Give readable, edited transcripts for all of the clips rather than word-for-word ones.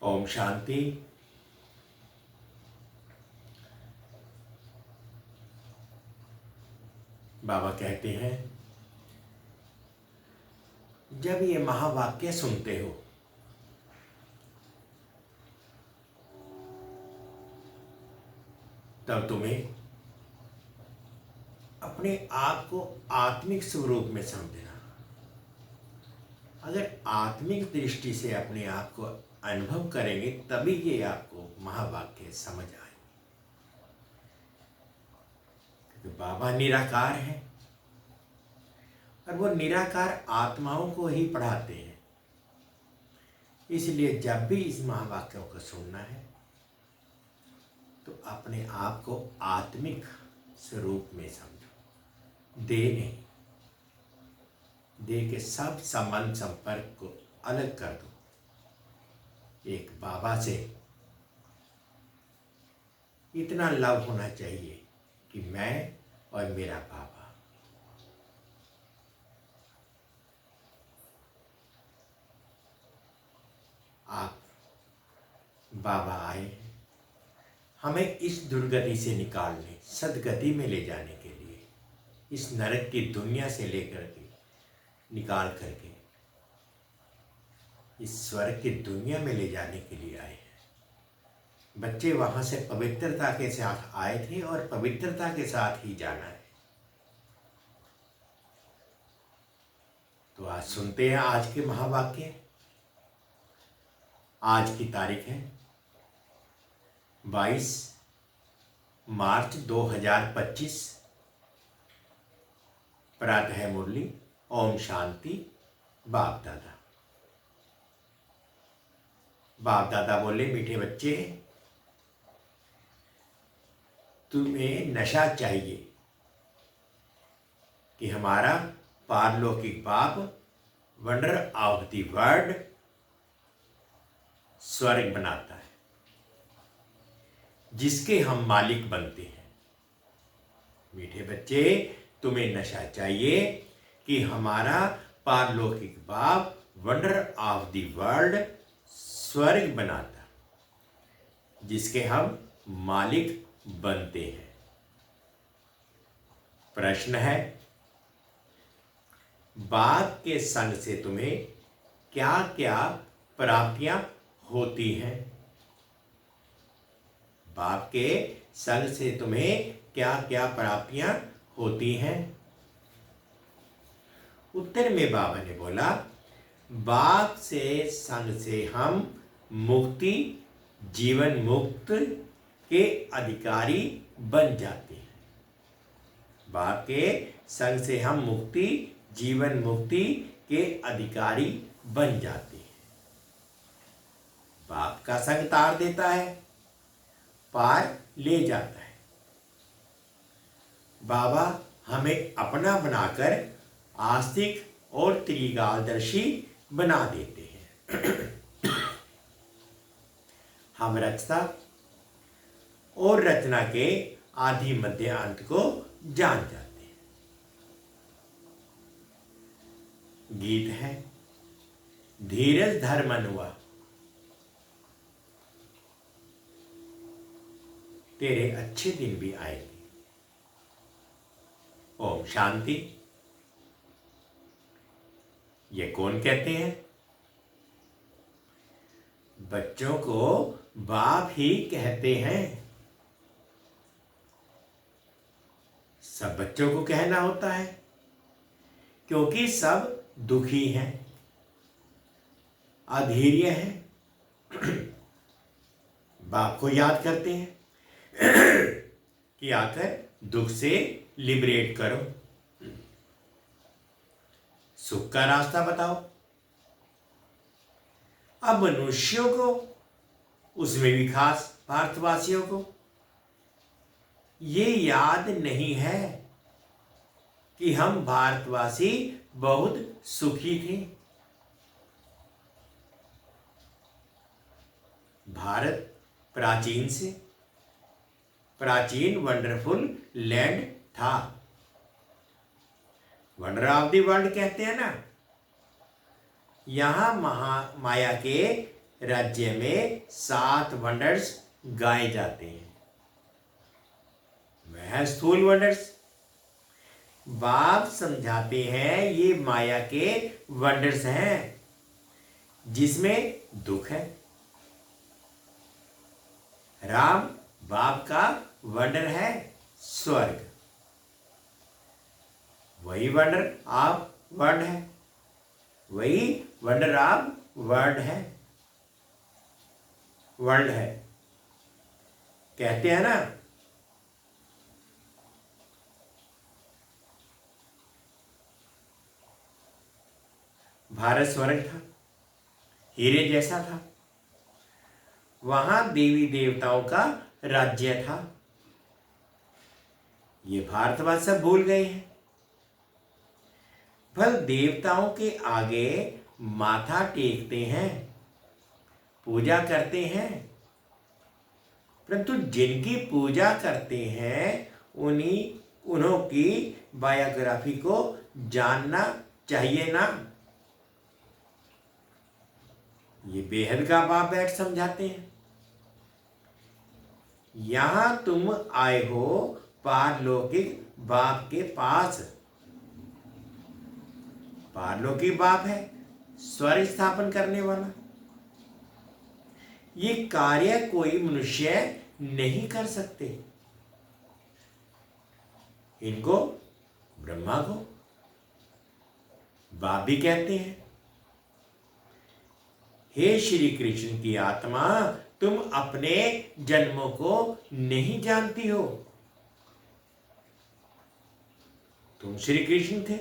ओम शांति। बाबा कहते हैं, जब ये महावाक्य सुनते हो तब तुम्हें अपने आप को आत्मिक स्वरूप में समझना। अगर आत्मिक दृष्टि से अपने आप को अनुभव करेंगे तभी ये आपको महावाक्य समझ आए। क्योंकि बाबा निराकार है और वो निराकार आत्माओं को ही पढ़ाते हैं। इसलिए जब भी इस महावाक्यों को सुनना है तो अपने आप को आत्मिक स्वरूप में समझो। दे नहीं, दे के सब संबंध संपर्क को अलग कर दो। एक बाबा से इतना लव होना चाहिए कि मैं और मेरा बाबा। आप बाबा आए हैं हमें इस दुर्गति से निकालने, सदगति में ले जाने के लिए, इस नरक की दुनिया से लेकर के निकाल करके इस स्वर्ग की दुनिया में ले जाने के लिए आए हैं। बच्चे वहां से पवित्रता के साथ आए थे और पवित्रता के साथ ही जाना है। तो आज सुनते हैं आज के महावाक्य। आज की तारीख है 22 मार्च 2025। प्रातः मुरली ओम शांति। बाप दादा। बाप दादा बोले, मीठे बच्चे, तुम्हें नशा चाहिए कि हमारा पारलौकिक बाप वंडर ऑफ द वर्ल्ड स्वर्ग बनाता है, जिसके हम मालिक बनते हैं। मीठे बच्चे, तुम्हें नशा चाहिए कि हमारा पारलौकिक बाप वंडर ऑफ द वर्ल्ड स्वर्ग बनाता, जिसके हम मालिक बनते हैं। प्रश्न है, बाप के संग से तुम्हें क्या क्या प्राप्तियां होती हैं? बाप के संग से तुम्हें क्या क्या प्राप्तियां होती हैं? उत्तर में बाबा ने बोला, बाप से संग से हम मुक्ति, जीवन मुक्त के अधिकारी बन जाते हैं। बाप के संग से हम मुक्ति, जीवन मुक्ति के अधिकारी बन जाते हैं। बाप का संग तार देता है, पार ले जाता है। बाबा हमें अपना बनाकर आस्तिक और त्रिकालदर्शी बना देते हैं। हम रचना और रचना के आदि मध्य अंत को जान जाते हैं। गीत है, धीरज धर मनुआ, तेरे अच्छे दिन भी आएंगे। ओम शांति। ये कौन कहते हैं? बच्चों को बाप ही कहते हैं। सब बच्चों को कहना होता है क्योंकि सब दुखी हैं, अधीर्य हैं। बाप को याद करते हैं कि आकर दुख से लिबरेट करो, सुख का रास्ता बताओ। अब मनुष्यों को, उसमें भी खास भारतवासियों को, ये याद नहीं है कि हम भारतवासी बहुत सुखी थे। भारत प्राचीन से प्राचीन वंडरफुल लैंड था। वंडर ऑफ द वर्ल्ड कहते हैं ना, यहाँ माया के राज्य में 7 वंडर्स गाए जाते हैं। वह स्थूल वंडर्स बाप समझाते हैं, ये माया के वंडर्स हैं जिसमें दुख है। राम बाप का वंडर है स्वर्ग, वही वंडर आप वर्ड है, वही वंडर आप वर्ड है, वर्ल्ड है। कहते हैं ना, भारत स्वर्ग था, हीरे जैसा था, वहां देवी देवताओं का राज्य था। ये भारतवासी सब भूल गए हैं। भल देवताओं के आगे माथा टेकते हैं, पूजा करते हैं, परंतु जिनकी पूजा करते हैं उन्हों की बायोग्राफी को जानना चाहिए ना। ये बेहद का बाप बैठ समझाते हैं। यहां तुम आए हो पारलौकिक बाप के पास। पारलौकिक बाप है स्वर्ग स्थापन करने वाला। ये कार्य कोई मनुष्य नहीं कर सकते। इनको ब्रह्मा को बाप भी कहते हैं। हे श्री कृष्ण की आत्मा, तुम अपने जन्मों को नहीं जानती हो। तुम श्री कृष्ण थे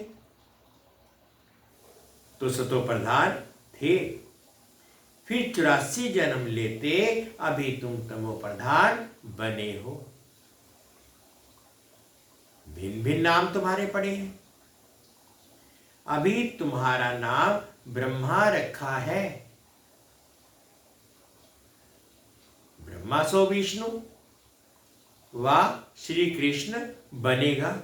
तो सतो प्रधान थे, फिर 84 जन्म लेते अभी तुम तमो प्रधान बने हो। भिन्न भिन्न नाम तुम्हारे पड़े हैं। अभी तुम्हारा नाम ब्रह्मा रखा है। ब्रह्मा सो विष्णु व श्री कृष्ण बनेगा।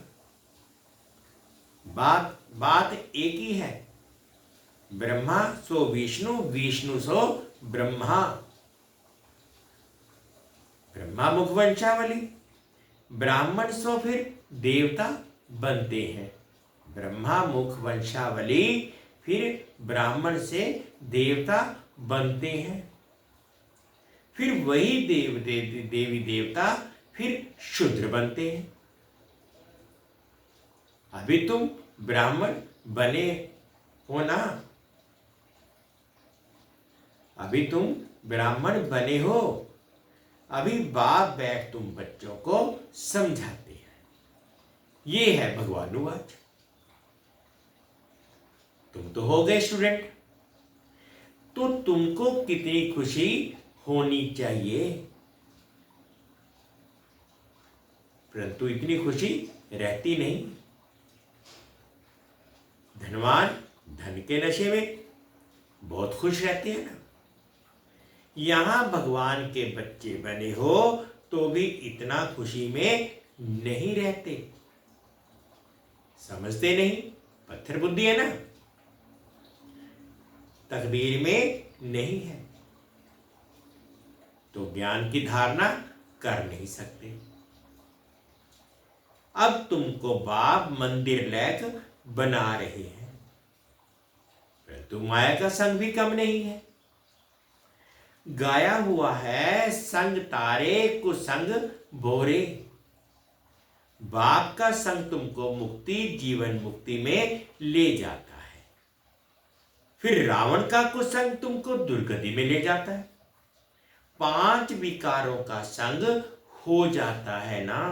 बात एक ही है। ब्रह्मा सो विष्णु, विष्णु सो ब्रह्मा। ब्रह्मा मुख वंशावली, ब्राह्मण सो फिर देवता बनते हैं। ब्रह्मा मुख वंशावली, फिर ब्राह्मण से देवता बनते हैं। फिर वही देवी देवता फिर शूद्र बनते हैं। अभी तुम ब्राह्मण बने हो ना, अभी तुम ब्राह्मण बने हो। अभी बाप बैठ तुम बच्चों को समझाते हैं। ये है भगवानुवाच। तुम तो हो गए स्टूडेंट, तो तुमको कितनी खुशी होनी चाहिए, परंतु इतनी खुशी रहती नहीं। धनवान धन के नशे में बहुत खुश रहते हैं ना। यहां भगवान के बच्चे बने हो तो भी इतना खुशी में नहीं रहते। समझते नहीं, पत्थर बुद्धि है ना, तकदीर में नहीं है तो ज्ञान की धारणा कर नहीं सकते। अब तुमको बाप मंदिर लैक बना रहे हैं, परंतु माया का संग भी कम नहीं है। गाया हुआ है, संग तारे कुसंग बोरे। बाप का संग तुमको मुक्ति, जीवन मुक्ति में ले जाता है। फिर रावण का कुसंग तुमको दुर्गति में ले जाता है। 5 विकारों का संग हो जाता है ना।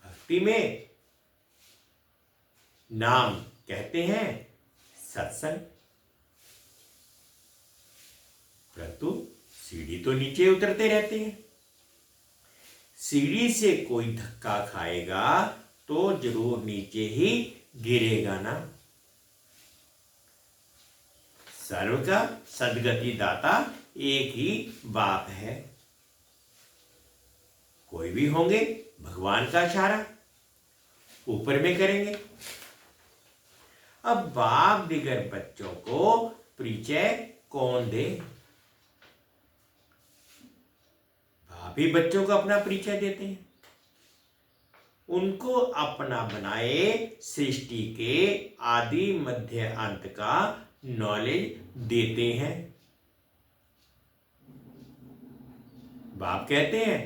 भक्ति में नाम कहते हैं सत्संग, परंतु सीढ़ी तो नीचे उतरते रहते हैं। सीढ़ी से कोई धक्का खाएगा तो जरूर नीचे ही गिरेगा ना। सर्व का सदगति दाता एक ही बाप है। कोई भी होंगे भगवान का इशारा ऊपर में करेंगे। अब बाप दिगर बच्चों को परिचय कौन दे? बाप ही बच्चों को अपना परिचय देते हैं, उनको अपना बनाए सृष्टि के आदि मध्य अंत का नॉलेज देते हैं। बाप कहते हैं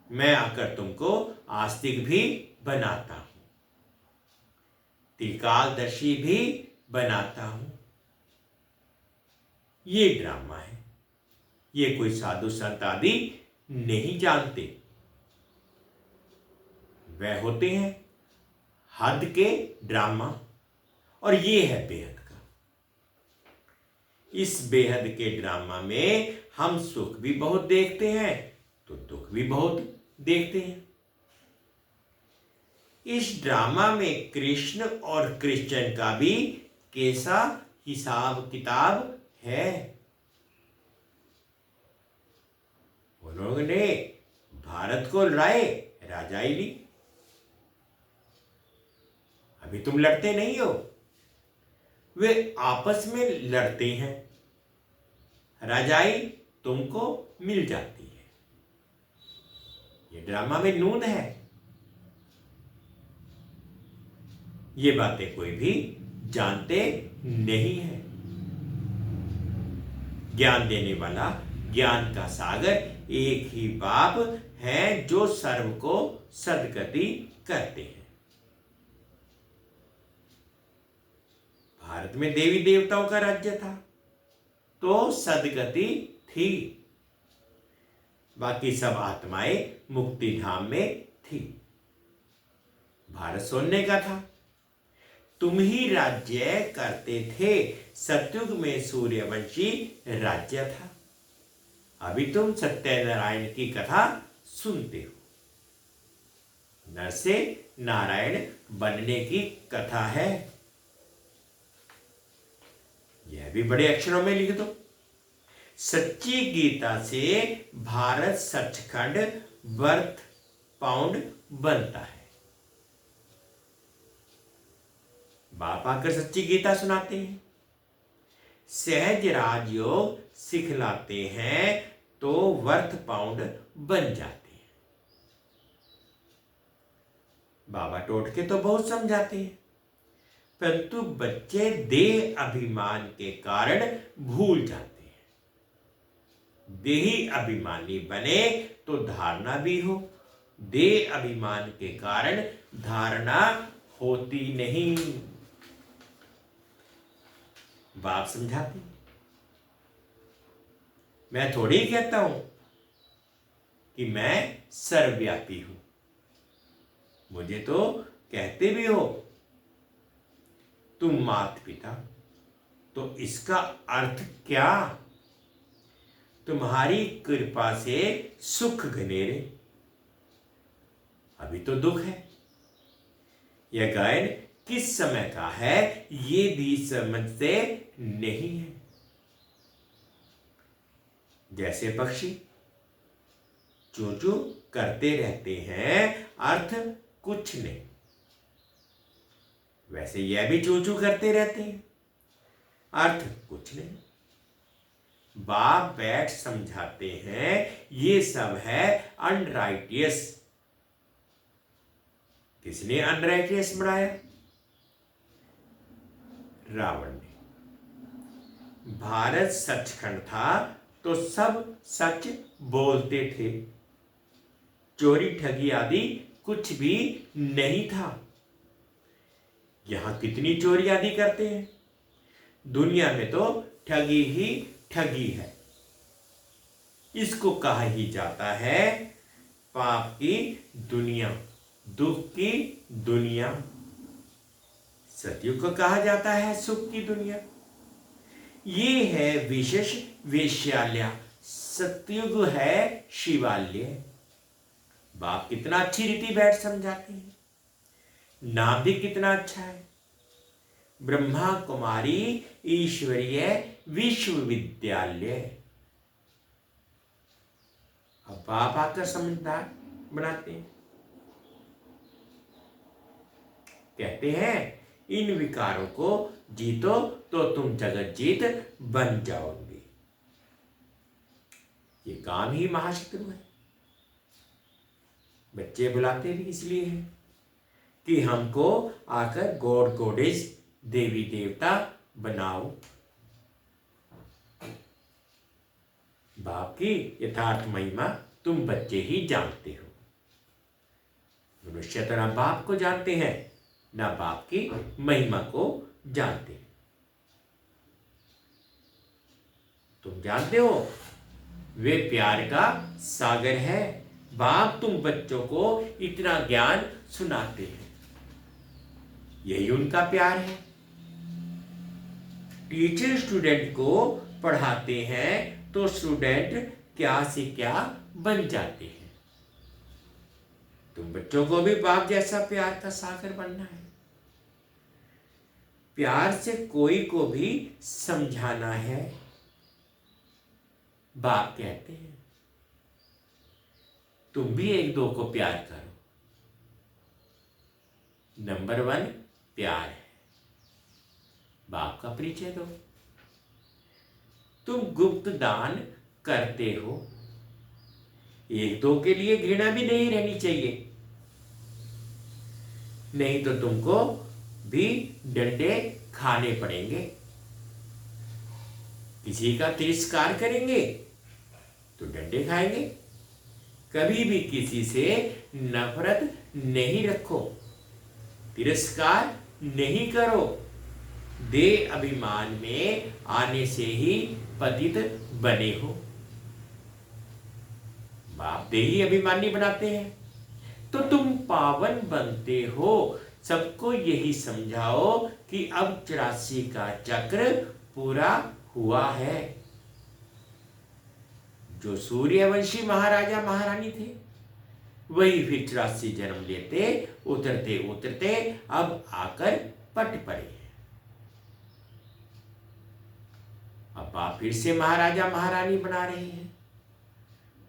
मैं आकर तुमको आस्तिक भी बनाता हूं, त्रिकालदर्शी भी बनाता हूं। ये ड्रामा है, ये कोई साधु संत आदि नहीं जानते। वह होते हैं हद के ड्रामा, और ये है बेहद का। इस बेहद के ड्रामा में हम सुख भी बहुत देखते हैं तो दुख भी बहुत देखते हैं। इस ड्रामा में कृष्ण और कृष्ण का भी कैसा हिसाब किताब है? उन्होंने भारत को राय राजाई ली। अभी तुम लड़ते नहीं हो, वे आपस में लड़ते हैं, राजाई तुमको मिल जाती है। ये ड्रामा में नून है। ये बातें कोई भी जानते नहीं है। ज्ञान देने वाला, ज्ञान का सागर एक ही बाप है जो सर्व को सद्गति करते हैं। भारत में देवी देवताओं का राज्य था तो सद्गति थी, बाकी सब आत्माएं मुक्ति धाम में थी। भारत सोने का था, तुम ही राज्य करते थे। सतयुग में सूर्यवंशी राज्य था। अभी तुम सत्यनारायण की कथा सुनते हो। नर से नारायण बनने की कथा है। यह भी बड़े अक्षरों में लिख दो। सच्ची गीता से भारत सचखंड वर्थ पाउंड बनता है। बाप आकर सच्ची गीता सुनाते हैं, सहज राजयोग सिखलाते हैं तो वर्थ पाउंड बन जाते हैं। बाबा टोटके तो बहुत समझाते हैं, परंतु बच्चे देह अभिमान के कारण भूल जाते हैं। देही अभिमानी बने तो धारणा भी हो, देह अभिमान के कारण धारणा होती नहीं। बाप समझाते, मैं थोड़ी कहता हूं कि मैं सर्वव्यापी हूं। मुझे तो कहते भी हो तुम माता पिता, तो इसका अर्थ क्या? तुम्हारी कृपा से सुख घनेरे। अभी तो दुख है। यह गायन किस समय का है ये भी समझते नहीं है। जैसे पक्षी चूं चूं करते रहते हैं, अर्थ कुछ नहीं, वैसे यह भी चूं चूं करते रहते हैं, अर्थ कुछ नहीं। बाप बैठ समझाते हैं ये सब है अनराइटियस। किसने अनराइटियस बनाया? रावण ने। भारत सचखंड था तो सब सच बोलते थे, चोरी ठगी आदि कुछ भी नहीं था। यहां कितनी चोरी आदि करते हैं, दुनिया में तो ठगी ही ठगी है। इसको कहा ही जाता है पाप की दुनिया, दुख की दुनिया। सतयुग को कहा जाता है सुख की दुनिया। ये है विशेष वेश्यालय, सतयुग है शिवालय। बाप कितना अच्छी रीति बैठ समझाते हैं, नाम भी कितना अच्छा है, ब्रह्मा कुमारी ईश्वरीय विश्वविद्यालय। अब बाप आकर समझदार बनाते हैं, कहते हैं इन विकारों को जीतो तो तुम जगत जीत बन जाओगे। ये काम ही महाशत्रु है। बच्चे बुलाते भी इसलिए हैं कि हमको आकर गॉड गॉडेस देवी देवता बनाओ। बाप की यथार्थ महिमा तुम बच्चे ही जानते हो। मनुष्य तो ना बाप को जानते हैं, ना बाप की महिमा को जानते हैं। तुम जानते हो वे प्यार का सागर है। बाप तुम बच्चों को इतना ज्ञान सुनाते हैं, यही उनका प्यार है। टीचर स्टूडेंट को पढ़ाते हैं तो स्टूडेंट क्या से क्या बन जाते हैं। तुम बच्चों को भी बाप जैसा प्यार का सागर बनना है। प्यार से कोई को भी समझाना है। बाप कहते हैं तुम भी एक दो को प्यार करो। नंबर 1 प्यार है। बाप का परिचय दो। तुम गुप्त दान करते हो। एक दो के लिए घृणा भी नहीं रहनी चाहिए, नहीं तो तुमको भी डंडे खाने पड़ेंगे। किसी का तिरस्कार करेंगे तो डंडे खाएंगे। कभी भी किसी से नफरत नहीं रखो, तिरस्कार नहीं करो। देह अभिमान में आने से ही पतित बने हो। बाप देही अभिमानी बनाते हैं तो तुम पावन बनते हो। सबको यही समझाओ कि अब 84 का चक्र पूरा हुआ है। जो सूर्यवंशी महाराजा महारानी थे वही फिर 84 जन्म लेते उतरते उतरते अब आकर पट पड़े। अब बाप फिर से महाराजा महारानी बना रहे हैं।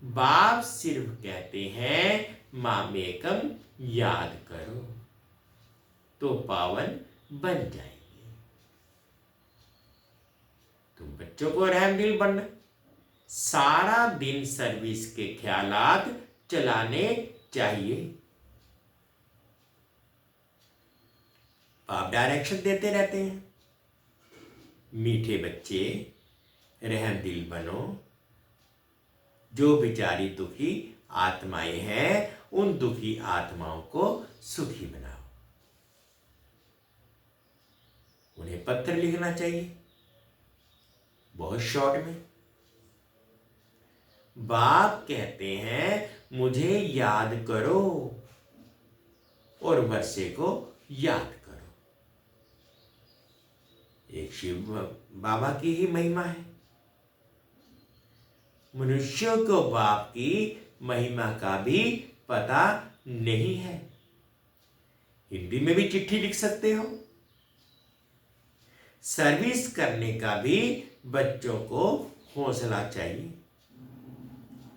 बाप सिर्फ कहते हैं मामेकम याद करो तो पावन बन जाएंगे। तुम बच्चों को रहम दिल बनना, सारा दिन सर्विस के ख्यालात चलाने चाहिए। आप डायरेक्शन देते रहते हैं। मीठे बच्चे रहम दिल बनो। जो बेचारी दुखी आत्माएं हैं उन दुखी आत्माओं को सुखी बनाओ। उन्हें पत्र लिखना चाहिए बहुत शॉर्ट में। बाप कहते हैं मुझे याद करो और वर्षे को याद करो। एक शिव बाबा की ही महिमा है। मनुष्यों को बाप की महिमा का भी पता नहीं है। हिंदी में भी चिट्ठी लिख सकते हो। सर्विस करने का भी बच्चों को हौसला चाहिए।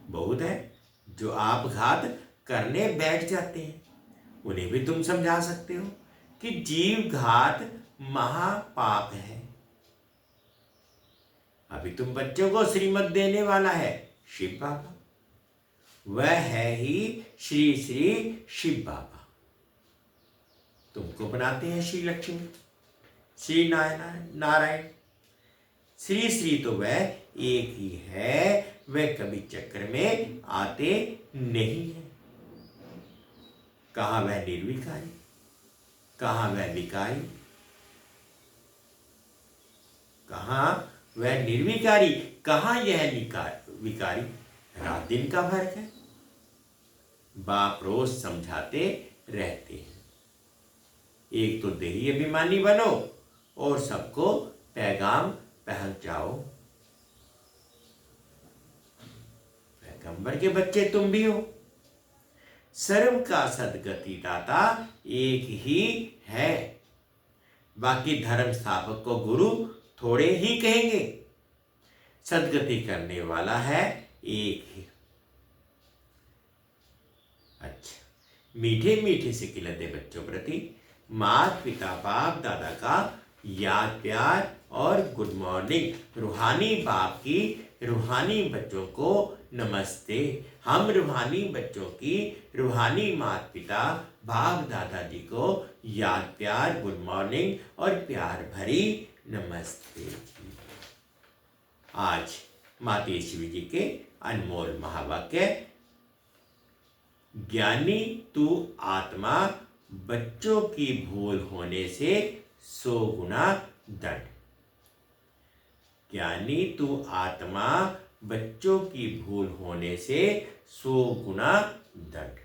बहुत है जो आपघात करने बैठ जाते हैं, उन्हें भी तुम समझा सकते हो कि जीव घात महापाप है। अभी तुम बच्चों को श्रीमत देने वाला है शिव बाबा। वह है ही श्री श्री शिव बाबा। तुमको बनाते हैं श्री लक्ष्मी, श्री नारायण। श्री श्री तो वह एक ही है, वह कभी चक्र में आते नहीं है। कहाँ वह निर्विकारी, कहाँ वह विकारी, कहाँ वह निर्विकारी, कहाँ यह विकारी। रात दिन का फर्क है। बाप रोज समझाते रहते हैं। एक तो देही अभिमानी बनो और सबको पैगाम पहुंचाओ। पैगंबर के बच्चे तुम भी हो। सर्व का सदगति दाता एक ही है। बाकी धर्म स्थापक को गुरु थोड़े ही कहेंगे। सदगति करने वाला है एक ही। अच्छा, मीठे मीठे से खिलते बच्चों प्रति माता पिता बाप दादा का याद प्यार और गुड मॉर्निंग। रूहानी बाप की रूहानी बच्चों को नमस्ते। हम रूहानी बच्चों की रूहानी माता पिता बाप दादाजी को याद प्यार गुड मॉर्निंग और प्यार भरी नमस्ते। आज मातेश्वरी जी के अनमोल महावाक्य। ज्ञानी तू आत्मा, बच्चों की भूल होने से 100 गुना दंड। ज्ञानी तू आत्मा, बच्चों की भूल होने से 100 गुना दंड।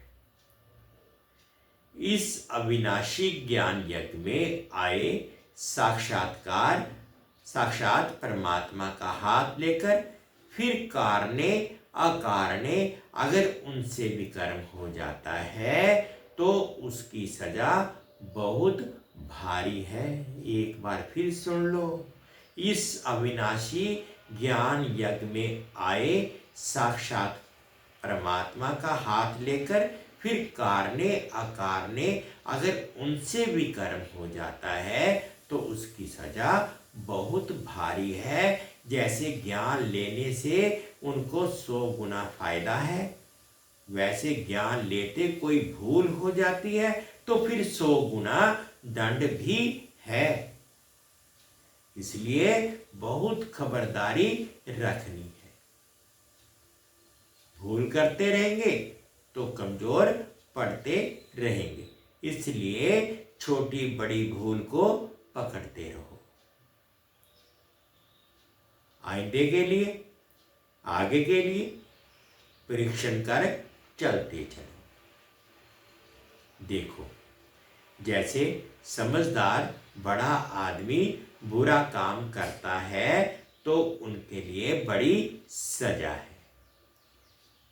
इस अविनाशी ज्ञान यज्ञ में आए साक्षात परमात्मा का हाथ लेकर फिर कारणे अकारणे अगर उनसे भी कर्म हो जाता है तो उसकी सजा बहुत भारी है। एक बार फिर सुन लो। इस अविनाशी ज्ञान यज्ञ में आए साक्षात परमात्मा का हाथ लेकर फिर कारणे अकारणे अगर उनसे भी कर्म हो जाता है तो उसकी सजा बहुत भारी है। जैसे ज्ञान लेने से उनको 100 गुना फायदा है, वैसे ज्ञान लेते कोई भूल हो जाती है तो फिर 100 गुना दंड भी है। इसलिए बहुत खबरदारी रखनी है। भूल करते रहेंगे तो कमजोर पड़ते रहेंगे। इसलिए छोटी बड़ी भूल को पकड़ते रहो। आइंदे के लिए, आगे के लिए परीक्षण कर चलते चलो। देखो, जैसे समझदार बड़ा आदमी बुरा काम करता है तो उनके लिए बड़ी सजा है,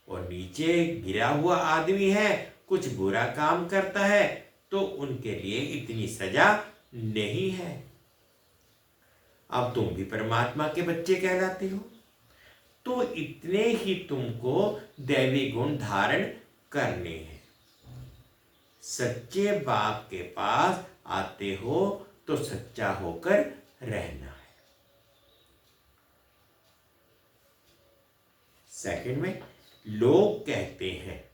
और नीचे गिरा हुआ आदमी है कुछ बुरा काम करता है तो उनके लिए इतनी सजा नहीं है। अब तुम भी परमात्मा के बच्चे कहलाते हो तो इतने ही तुमको दैवी गुण धारण करने हैं। सच्चे बाप के पास आते हो तो सच्चा होकर रहना है। सेकंड में, लोग कहते हैं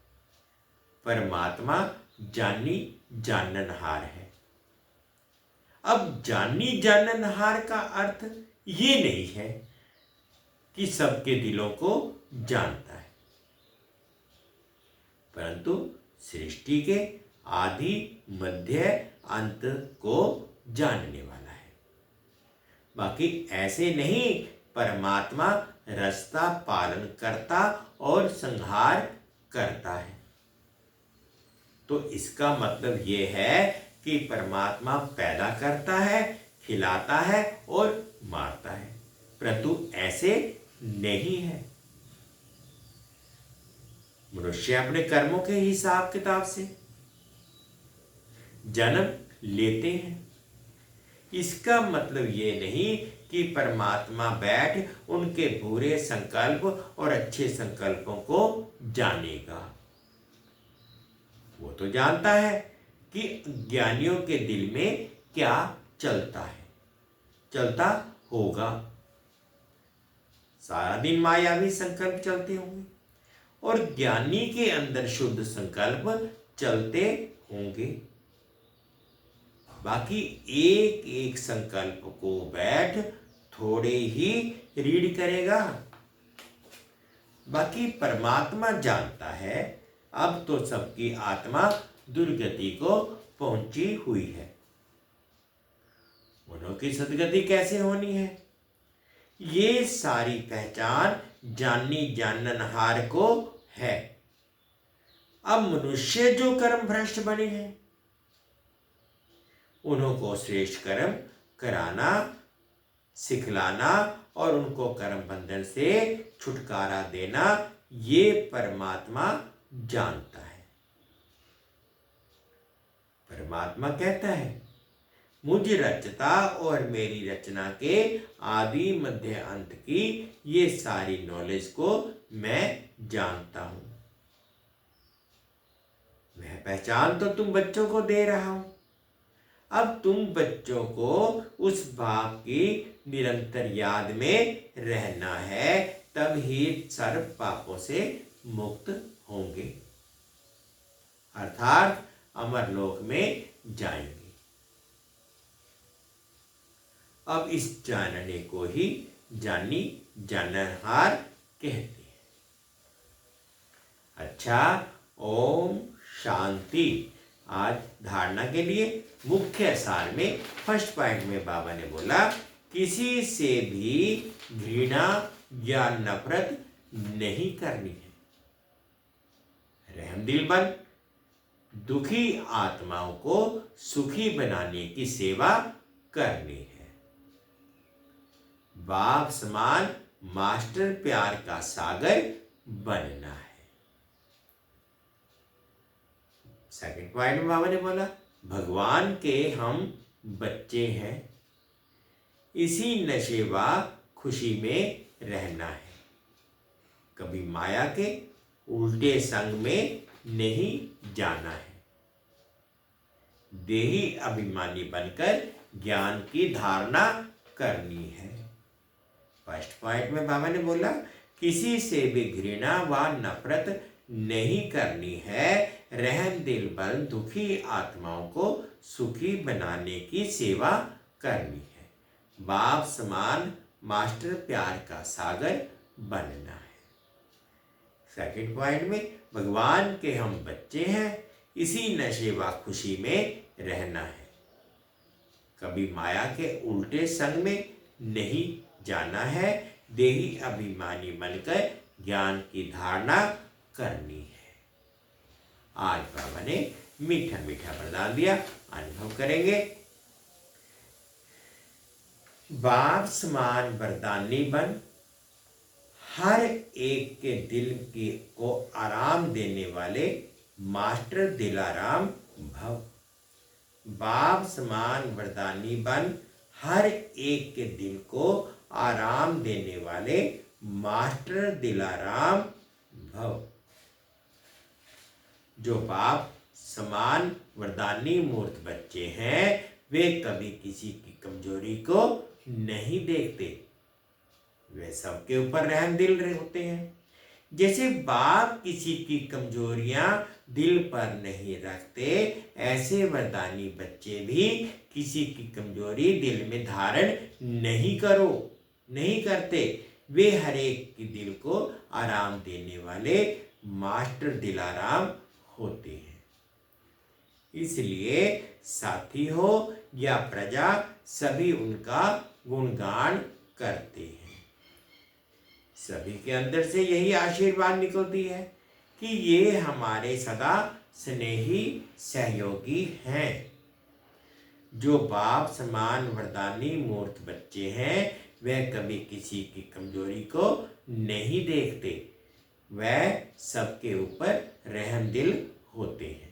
परमात्मा जानी जाननहार है। अब जानी जाननहार का अर्थ ये नहीं है कि सबके दिलों को जानता है, परंतु सृष्टि के आदि मध्य अंत को जानने वाला है। बाकी ऐसे नहीं, परमात्मा रास्ता पालन करता और संहार करता है। तो इसका मतलब ये है कि परमात्मा पैदा करता है, खिलाता है और मारता है, परंतु ऐसे नहीं है। मनुष्य अपने कर्मों के हिसाब किताब से जन्म लेते हैं। इसका मतलब ये नहीं कि परमात्मा बैठ उनके बुरे संकल्प और अच्छे संकल्पों को जानेगा। वो तो जानता है कि ज्ञानियों के दिल में क्या चलता है, चलता होगा। सारा दिन मायावी संकल्प चलते होंगे और ज्ञानी के अंदर शुद्ध संकल्प चलते होंगे। बाकी एक एक संकल्प को बैठ थोड़े ही रीड करेगा। बाकी परमात्मा जानता है अब तो सबकी आत्मा दुर्गति को पहुंची हुई है। उन्हों की सदगति कैसे होनी है, ये सारी पहचान जाननी जाननहार को है। अब मनुष्य जो कर्म भ्रष्ट बने हैं उन्हों को श्रेष्ठ कर्म कराना, सिखलाना और उनको कर्म बंधन से छुटकारा देना, ये परमात्मा जानता है। परमात्मा कहता है मुझ रचता और मेरी रचना के आदि मध्य अंत की ये सारी नॉलेज को मैं जानता हूं। वह पहचान तो तुम बच्चों को दे रहा हूं। अब तुम बच्चों को उस बाप की निरंतर याद में रहना है, तब ही सर्व पापों से मुक्त होंगे, अर्थात अमरलोक में जाएंगे। अब इस जानने को ही जानी जाननहार कहते हैं। अच्छा, ओम शांति। आज धारणा के लिए मुख्य सार में फर्स्ट पॉइंट में बाबा ने बोला, किसी से भी घृणा या नफरत नहीं करनी है, रहमदिल बन दुखी आत्माओं को सुखी बनाने की सेवा करनी है, बाप समान मास्टर प्यार का सागर बनना है। सेकंड पॉइंट में बाबा ने बोला, भगवान के हम बच्चे हैं, इसी नशे व खुशी में रहना है, कभी माया के उल्टे संग में नहीं जाना है, देही अभिमानी बनकर ज्ञान की धारणा करनी है। फर्स्ट पॉइंट में बाबा ने बोला, किसी से भी घृणा व नफरत नहीं करनी है, रहम दिल बल दुखी आत्माओं को सुखी बनाने की सेवा करनी है, बाप समान मास्टर प्यार का सागर बनना है। सेकंड पॉइंट में, भगवान के हम बच्चे हैं, इसी नशे व खुशी में रहना है, कभी माया के उल्टे संग में नहीं जाना है, देही अभिमानी बनकर ज्ञान की धारणा करनी है। आज बाबा ने मीठा मीठा वरदान दिया, अनुभव करेंगे। बाप समान वरदानी बन, हर एक के दिल की को आराम देने वाले मास्टर दिलाराम भव। बाप समान वरदानी बन, हर एक के दिल को आराम देने वाले मास्टर दिलाराम भव। जो बाप समान वरदानी मूर्त बच्चे हैं, वे कभी किसी की कमजोरी को नहीं देखते, वे सबके ऊपर रहम दिल होते हैं। जैसे बाप किसी की कमजोरियां दिल पर नहीं रखते, ऐसे वरदानी बच्चे भी किसी की कमजोरी दिल में धारण नहीं करते। वे हर एक के दिल को आराम देने वाले मास्टर दिलाराम होते हैं। इसलिए साथी हो या प्रजा, सभी उनका गुणगान करते हैं। सभी के अंदर से यही आशीर्वाद निकलती है कि ये हमारे सदा स्नेही सहयोगी हैं। जो बाप समान वरदानी मूर्त बच्चे हैं, वह कभी किसी की कमजोरी को नहीं देखते, वह सबके ऊपर रहम दिल होते हैं।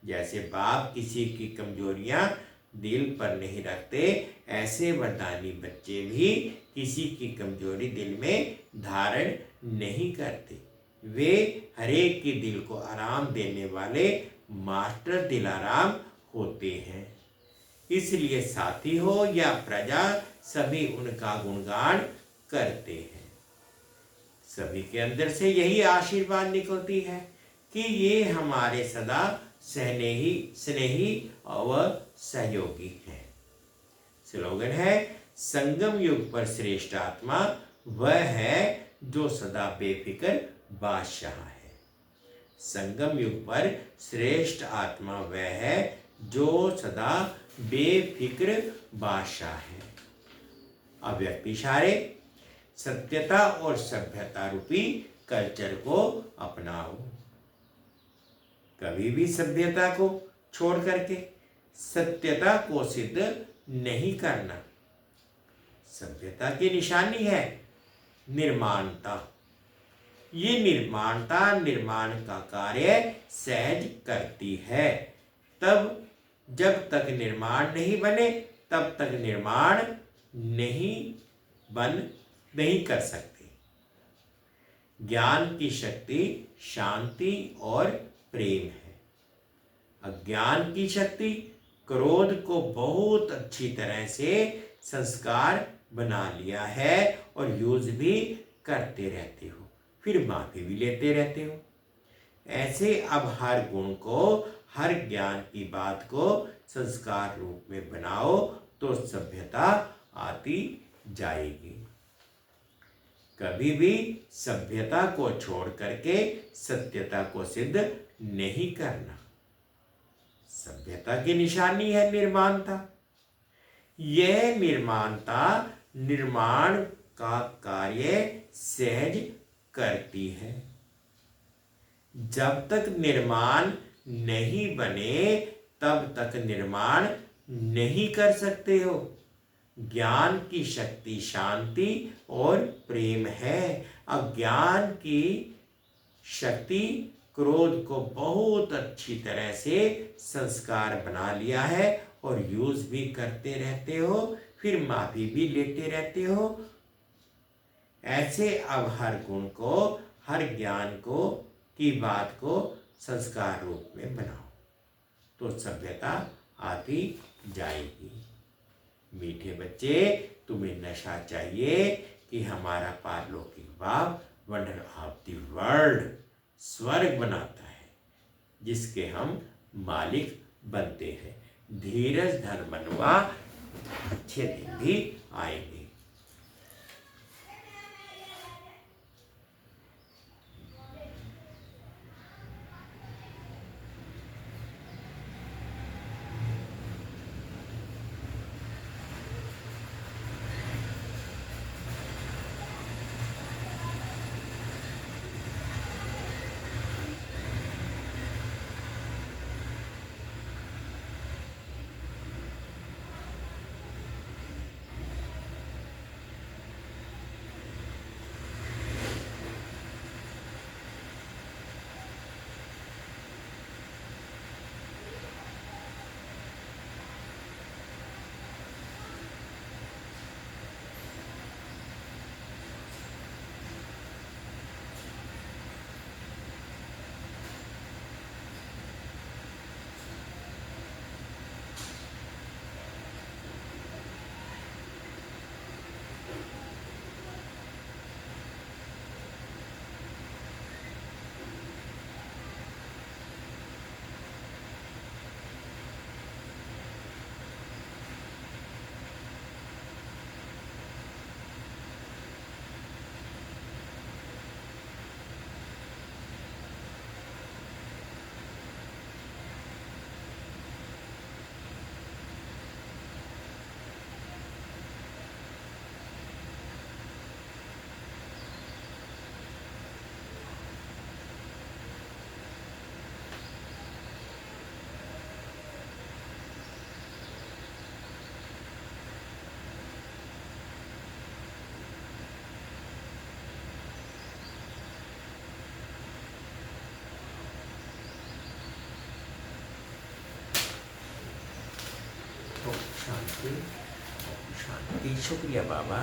जैसे बाप किसी की कमजोरियां दिल पर नहीं रखते, ऐसे वरदानी बच्चे भी किसी की कमजोरी दिल में धारण नहीं करते। वे हरेक के दिल को आराम देने वाले मास्टर दिलाराम होते हैं। इसलिए साथी हो या प्रजा, सभी उनका गुणगान करते हैं। सभी के अंदर से यही आशीर्वाद निकलती है कि ये हमारे सदा स्नेही और सहयोगी हैं। स्लोगन है, संगम युग पर श्रेष्ठ आत्मा वह है जो सदा बेफिक्र बादशाह है। संगम युग पर श्रेष्ठ आत्मा वह है जो सदा बेफिक्र बादशाह है। अव्यक्त इशारे, सत्यता और सभ्यता रूपी कल्चर को अपनाओ। कभी भी सभ्यता को छोड़ करके सत्यता को सिद्ध नहीं करना। सभ्यता की निशानी है निर्माणता। ये निर्माणता निर्माण का कार्य सहज करती है। तब जब तक निर्माण नहीं बने, तब तक निर्माण नहीं कर सकते। ज्ञान की शक्ति शांति और प्रेम है। अज्ञान की शक्ति क्रोध को बहुत अच्छी तरह से संस्कार बना लिया है और यूज भी करते रहते हो, फिर माफी भी लेते रहते हो। ऐसे अब हर गुण को, हर ज्ञान की बात को संस्कार रूप में बनाओ तो सभ्यता आती जाएगी। कभी भी सभ्यता को छोड़ करके सत्यता को सिद्ध नहीं करना। सभ्यता की निशानी है निर्माणता। यह निर्माणता निर्माण का कार्य सहज करती है। जब तक निर्माण नहीं बने तब तक निर्माण नहीं कर सकते हो। ज्ञान की शक्ति शांति और प्रेम है। अज्ञान की शक्ति क्रोध को बहुत अच्छी तरह से संस्कार बना लिया है और यूज भी करते रहते हो, फिर माफी भी लेते रहते हो। ऐसे अब हर गुण को, हर ज्ञान को की बात को संस्कार रूप में बनाओ तो सभ्यता आती जाएगी। मीठे बच्चे, तुम्हें नशा चाहिए कि हमारा पारलौकिक बाप वंडर ऑफ द वर्ल्ड स्वर्ग बनाता है जिसके हम मालिक बनते हैं। धीरज धर मनवा, अच्छे दिन भी आएंगे। शांति शांति। शुक्रिया बाबा।